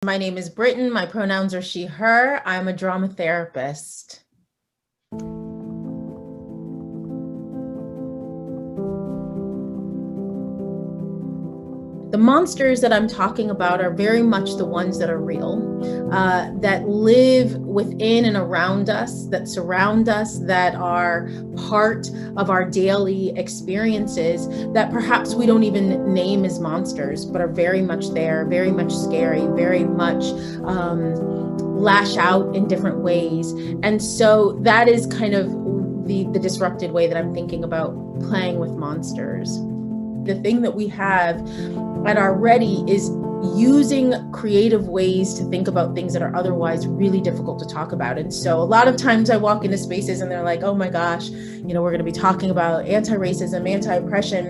My name is Britton. My pronouns are she, her. I'm a drama therapist. The monsters that I'm talking about are very much the ones that are real, that live within and around us, that surround us, that are part of our daily experiences, that perhaps we don't even name as monsters, but are very much there, very much scary, very much lash out in different ways. And so that is kind of the disrupted way that I'm thinking about playing with monsters. The thing that we have at our ready is using creative ways to think about things that are otherwise really difficult to talk about. And so a lot of times I walk into spaces and they're like, oh my gosh, we're going to be talking about anti-racism, anti-oppression.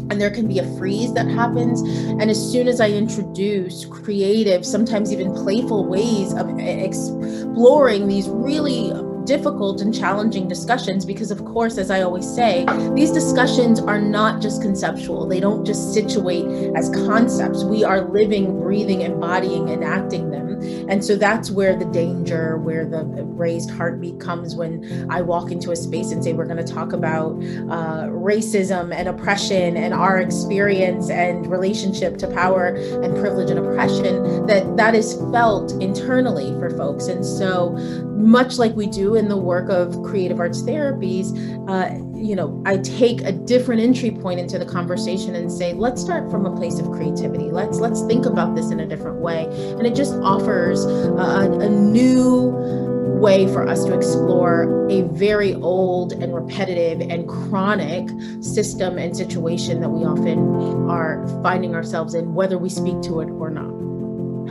And there can be a freeze that happens. And as soon as I introduce creative, sometimes even playful ways of exploring these really difficult and challenging discussions, because of course, as I always say, these discussions are not just conceptual. They don't just situate as concepts. We are living, breathing, embodying, enacting them. And so that's where the danger, where the raised heartbeat comes when I walk into a space and say, we're going to talk about racism and oppression and our experience and relationship to power and privilege and oppression, that is felt internally for folks. And so much like we do in the work of creative arts therapies, I take a different entry point into the conversation and say, let's start from a place of creativity. Let's think about this in a different way. And it just offers a new way for us to explore a very old and repetitive and chronic system and situation that we often are finding ourselves in, whether we speak to it or not.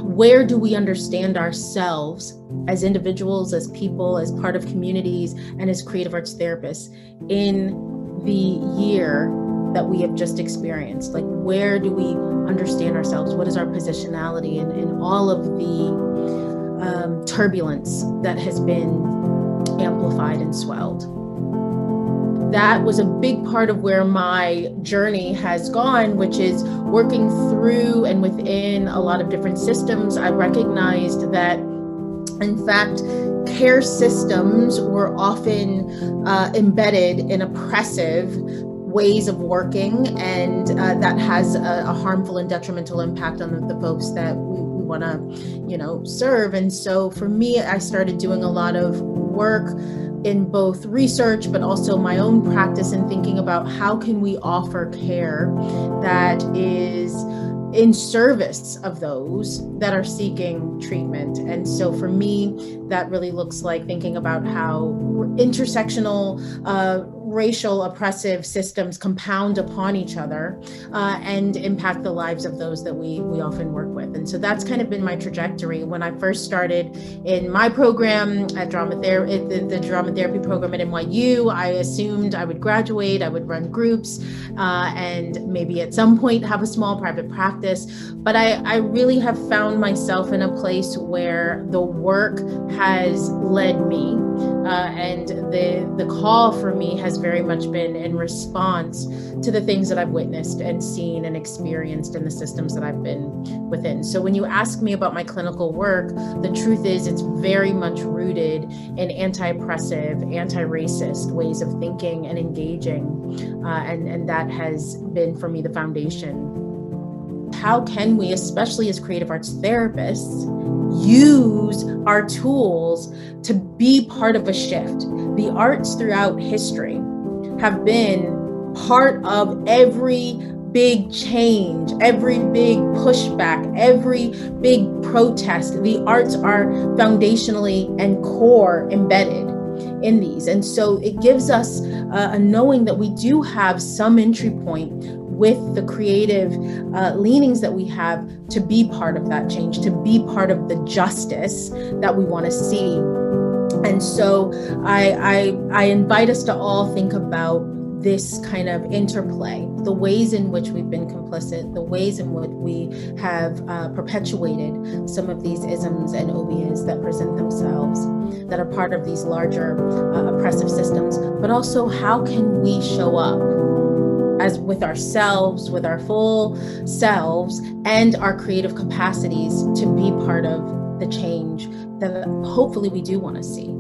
Where do we understand ourselves as individuals, as people, as part of communities, and as creative arts therapists in the year that we have just experienced? Like, where do we understand ourselves? What is our positionality in all of the turbulence that has been amplified and swelled? That was a big part of where my journey has gone, which is working through and within a lot of different systems. I recognized that, in fact, care systems were often embedded in oppressive ways of working, and that has a harmful and detrimental impact on the folks that we want to, serve. And so for me, I started doing a lot of work in both research, but also my own practice, and thinking about how can we offer care that is in service of those that are seeking treatment. And so for me, that really looks like thinking about how intersectional racial oppressive systems compound upon each other and impact the lives of those that we often work with. And so that's kind of been my trajectory. When I first started in my program at the drama therapy program at NYU, I assumed I would graduate, I would run groups, and maybe at some point have a small private practice. But I really have found myself in a place where the work has led me, and the call for me has very much been in response to the things that I've witnessed and seen and experienced in the systems that I've been within. So when you ask me about my clinical work, the truth is it's very much rooted in anti-oppressive, anti-racist ways of thinking and engaging, and that has been for me the foundation. How can we, especially as creative arts therapists, use our tools to be part of a shift? The arts throughout history have been part of every big change, every big pushback, every big protest. The arts are foundationally and core embedded in these. And so it gives us a knowing that we do have some entry point with the creative leanings that we have to be part of that change, to be part of the justice that we want to see. And so I invite us to all think about this kind of interplay, the ways in which we've been complicit, the ways in which we have perpetuated some of these isms and obias that present themselves, that are part of these larger oppressive systems, but also how can we show up as with ourselves, with our full selves, and our creative capacities to be part of the change that hopefully we do want to see.